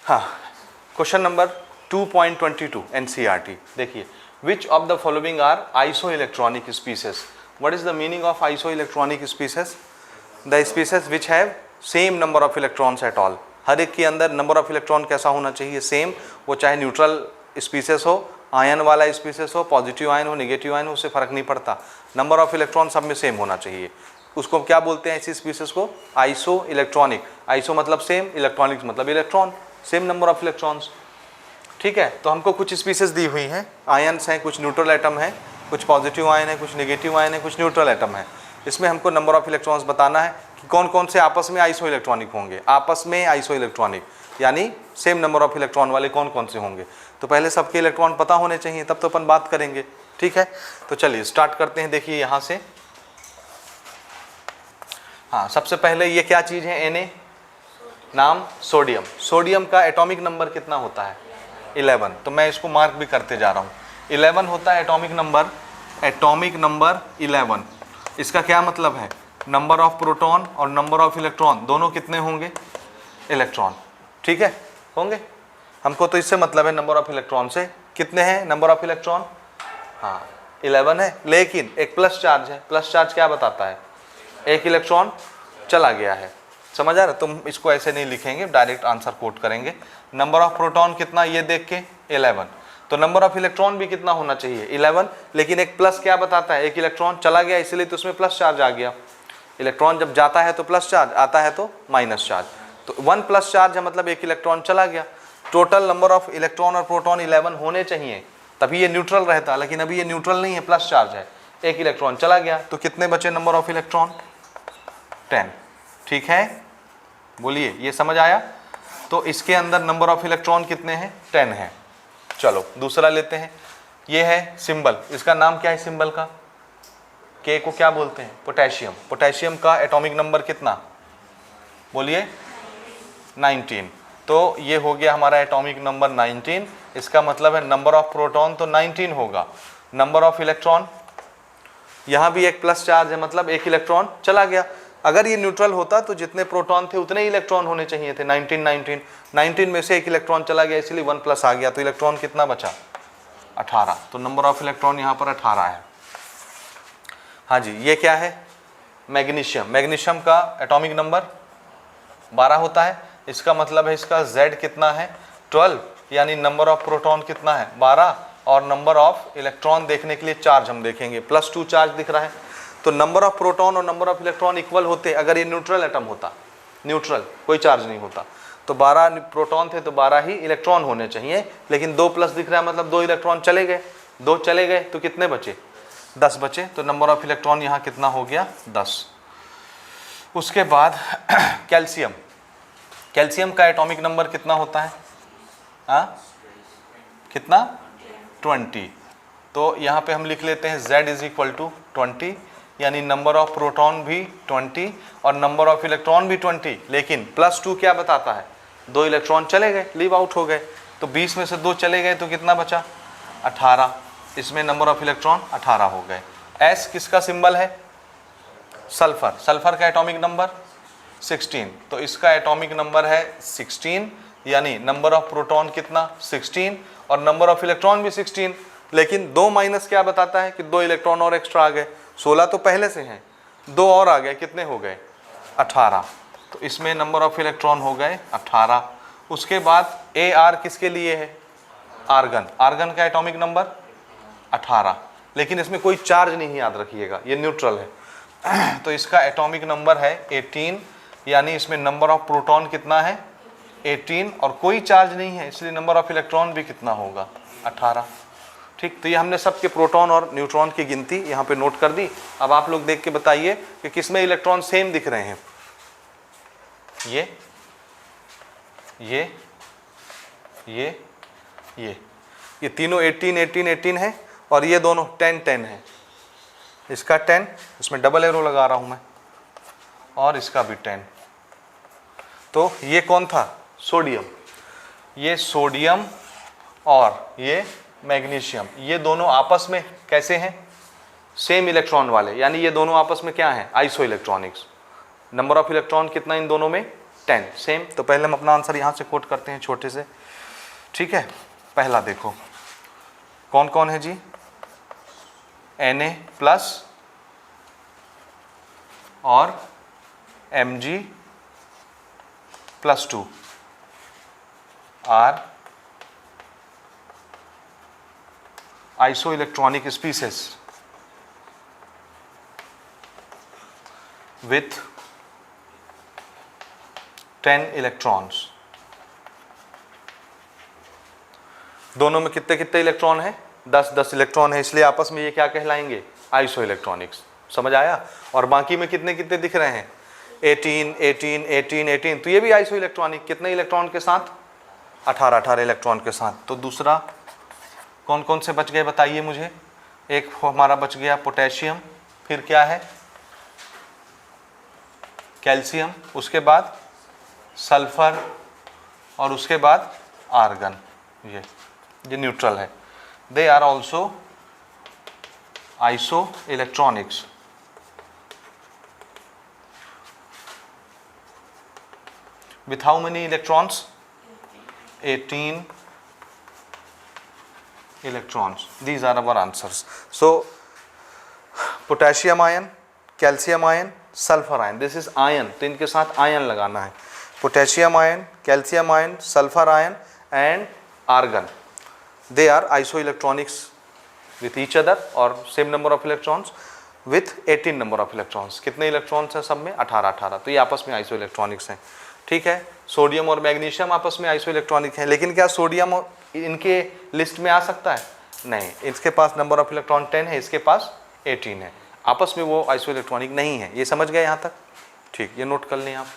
हाँ, question number 2.22 NCERT देखिए, which of the following are isoelectronic species. What is the meaning of isoelectronic species? The species which have same number of electrons at all. हर एक के अंदर number of electron कैसा होना चाहिए? Same. वो चाहे न्यूट्रल स्पीसीज हो, आयन वाला स्पीसीज हो, पॉजिटिव आयन हो, नेगेटिव आयन हो, उससे फर्क नहीं पड़ता, नंबर ऑफ इलेक्ट्रॉन सब में सेम होना चाहिए। उसको क्या बोलते हैं ऐसी स्पीसीज को? Iso electronic. आइसो मतलब सेम, इलेक्ट्रॉनिक्स मतलब electron, same number of electrons. ठीक है, तो हमको कुछ स्पीसीज दी हुई हैं, आयन्स हैं, कुछ न्यूट्रल एटम है, कुछ पॉजिटिव आयन है, कुछ नेगेटिव आयन है, कुछ न्यूट्रल एटम है। इसमें हमको नंबर ऑफ इलेक्ट्रॉन्स बताना है कि कौन कौन से आपस में आइसो इलेक्ट्रॉनिक होंगे। आपस में आइसो इलेक्ट्रॉनिक यानी सेम नंबर ऑफ इलेक्ट्रॉन वाले कौन कौन से होंगे। तो पहले सबके इलेक्ट्रॉन पता होने चाहिए, तब तो अपन बात करेंगे। ठीक है, तो चलिए स्टार्ट करते हैं। देखिए यहाँ से, हाँ, सबसे पहले ये क्या चीज़ है? Na, नाम सोडियम। सोडियम का एटॉमिक नंबर कितना होता है? 11। तो मैं इसको मार्क भी करते जा रहा हूँ। 11 होता है एटॉमिक नंबर। Atomic number 11। इसका क्या मतलब है? नंबर ऑफ प्रोटॉन और नंबर ऑफ इलेक्ट्रॉन दोनों कितने होंगे? इलेक्ट्रॉन। ठीक है, होंगे। हमको तो इससे मतलब है नंबर ऑफ इलेक्ट्रॉन से। कितने हैं नंबर ऑफ इलेक्ट्रॉन? हाँ, 11 है, लेकिन एक प्लस चार्ज है। प्लस चार्ज क्या बताता है? एक इलेक्ट्रॉन चला गया है। समझ आ रहा है? तुम इसको ऐसे नहीं लिखेंगे, डायरेक्ट आंसर कोट करेंगे। नंबर ऑफ प्रोटॉन कितना ये देख के? 11। तो नंबर ऑफ इलेक्ट्रॉन भी कितना होना चाहिए? 11। लेकिन एक प्लस क्या बताता है? एक इलेक्ट्रॉन चला गया, इसलिए तो उसमें प्लस चार्ज आ गया। इलेक्ट्रॉन जब जाता है तो प्लस चार्ज, आता है तो माइनस चार्ज। तो 1 प्लस चार्ज है, मतलब एक इलेक्ट्रॉन चला गया। टोटल नंबर ऑफ इलेक्ट्रॉन और प्रोटॉन 11 होने चाहिए, तभी ये न्यूट्रल रहता। लेकिन अभी ये न्यूट्रल नहीं है, प्लस चार्ज है। एक इलेक्ट्रॉन चला गया, तो कितने बचे नंबर ऑफ इलेक्ट्रॉन? 10। ठीक है, बोलिए, ये समझ आया? तो इसके अंदर नंबर ऑफ इलेक्ट्रॉन कितने हैं? 10 है। चलो दूसरा लेते हैं। ये है सिंबल। इसका नाम क्या है सिंबल का? के को क्या बोलते हैं? पोटेशियम। पोटेशियम का एटॉमिक नंबर कितना? बोलिए, 19। तो ये हो गया हमारा एटॉमिक नंबर 19। इसका मतलब है नंबर ऑफ प्रोटॉन तो 19 होगा। नंबर ऑफ इलेक्ट्रॉन, यहाँ भी एक प्लस चार्ज है, मतलब एक इलेक्ट्रॉन चला गया। अगर ये न्यूट्रल होता तो जितने प्रोटॉन थे उतने ही इलेक्ट्रॉन होने चाहिए थे। 19 में से एक इलेक्ट्रॉन चला गया, इसलिए 1 प्लस आ गया। तो इलेक्ट्रॉन कितना बचा? 18। तो नंबर ऑफ इलेक्ट्रॉन यहाँ पर 18 है। हाँ जी, ये क्या है? मैग्नीशियम। मैग्नीशियम का एटॉमिक नंबर 12 होता है। इसका मतलब है इसका Z कितना है? 12। यानी नंबर ऑफ प्रोटॉन कितना है? 12। और नंबर ऑफ इलेक्ट्रॉन देखने के लिए चार्ज हम देखेंगे, +2 चार्ज दिख रहा है। तो नंबर ऑफ प्रोटॉन और नंबर ऑफ इलेक्ट्रॉन इक्वल होते अगर ये न्यूट्रल एटम होता। न्यूट्रल, कोई चार्ज नहीं होता। तो 12 प्रोटॉन थे तो 12 ही इलेक्ट्रॉन होने चाहिए। लेकिन 2 प्लस दिख रहा है, मतलब 2 इलेक्ट्रॉन चले गए। 2 चले गए तो कितने बचे? 10 बचे। तो नंबर ऑफ इलेक्ट्रॉन यहाँ कितना हो गया? 10। उसके बाद कैल्शियम। कैल्शियम का एटॉमिक नंबर कितना होता है? कितना? 20। तो यहाँ पे हम लिख लेते हैं Z = 20। यानी नंबर ऑफ प्रोटॉन भी 20 और नंबर ऑफ इलेक्ट्रॉन भी 20। लेकिन +2 क्या बताता है? 2 इलेक्ट्रॉन चले गए, लीव आउट हो गए। तो 20 में से 2 चले गए तो कितना बचा? 18। इसमें नंबर ऑफ इलेक्ट्रॉन 18 हो गए। S किसका सिंबल है? सल्फर। सल्फर का एटॉमिक नंबर 16। तो इसका एटॉमिक नंबर है 16। यानी नंबर ऑफ प्रोटॉन कितना? 16 और नंबर ऑफ इलेक्ट्रॉन भी 16। लेकिन 2 माइनस क्या बताता है? कि 2 इलेक्ट्रॉन और एक्स्ट्रा आ गए। 16 तो पहले से हैं, 2 और आ गए, कितने हो गए? 18। तो इसमें नंबर ऑफ इलेक्ट्रॉन हो गए 18। उसके बाद Ar किसके लिए है? आर्गन। आर्गन का एटॉमिक नंबर 18। लेकिन इसमें कोई चार्ज नहीं, याद रखिएगा, ये न्यूट्रल है। तो इसका एटॉमिक नंबर है 18। यानी इसमें नंबर ऑफ प्रोटॉन कितना है? 18 और कोई चार्ज नहीं है, इसलिए नंबर ऑफ इलेक्ट्रॉन भी कितना होगा? 18। ठीक, तो ये हमने सबके प्रोटॉन और न्यूट्रॉन की गिनती यहाँ पे नोट कर दी। अब आप लोग देख के बताइए कि किसमें इलेक्ट्रॉन सेम दिख रहे हैं। ये तीनों 18 18 18 है और ये दोनों 10 10 है। इसका 10, इसमें डबल एरो लगा रहा हूँ मैं, और इसका भी 10। तो ये कौन था? सोडियम। ये सोडियम और ये मैग्नीशियम, ये दोनों आपस में कैसे हैं? सेम इलेक्ट्रॉन वाले। यानी ये दोनों आपस में क्या हैं? Iso electronics. Number of electron कितना इन दोनों में? 10 सेम। तो पहले हम अपना आंसर यहाँ से कोट करते हैं छोटे से, ठीक है। पहला देखो कौन कौन है जी, Na प्लस और Mg plus 2 are isoelectronic species with 10 electrons। दोनों में कितने कितने इलेक्ट्रॉन है, 10-10 इलेक्ट्रॉन है, इसलिए आपस में ये क्या कहलाएंगे, आइसोइलेक्ट्रॉनिक्स। समझ आया। और बाकी में कितने कितने दिख रहे हैं, 18 18 18 18, तो ये भी आइसोइलेक्ट्रॉनिक, कितने इलेक्ट्रॉन के साथ, 18 इलेक्ट्रॉन के साथ। तो दूसरा कौन कौन से बच गए बताइए मुझे। एक हमारा बच गया पोटेशियम, फिर क्या है, कैल्शियम, उसके बाद सल्फर और उसके बाद आर्गन। ये न्यूट्रल है। They are also isoelectronics. With how many electrons, 18 electrons. These are our answers. So potassium ion, calcium ion, sulfur ion, this is ion, तो इनके साथ आयन लगाना है। potassium ion, calcium ion, sulfur ion and argon, they are isoelectronics with each other or same number of electrons with 18 number of electrons। कितने electrons हैं सब में, 18। तो ये आपस में आइसोइलेक्ट्रॉनिक्स हैं, ठीक है। सोडियम और मैग्नीशियम आपस में आइसोइलेक्ट्रॉनिक हैं, लेकिन क्या सोडियम इनके लिस्ट में आ सकता है, नहीं, इसके पास नंबर ऑफ इलेक्ट्रॉन 10 है, इसके पास 18 है, आपस में वो आइसोइलेक्ट्रॉनिक नहीं है। ये समझ गए यहाँ तक, ठीक, ये नोट कर लें आप।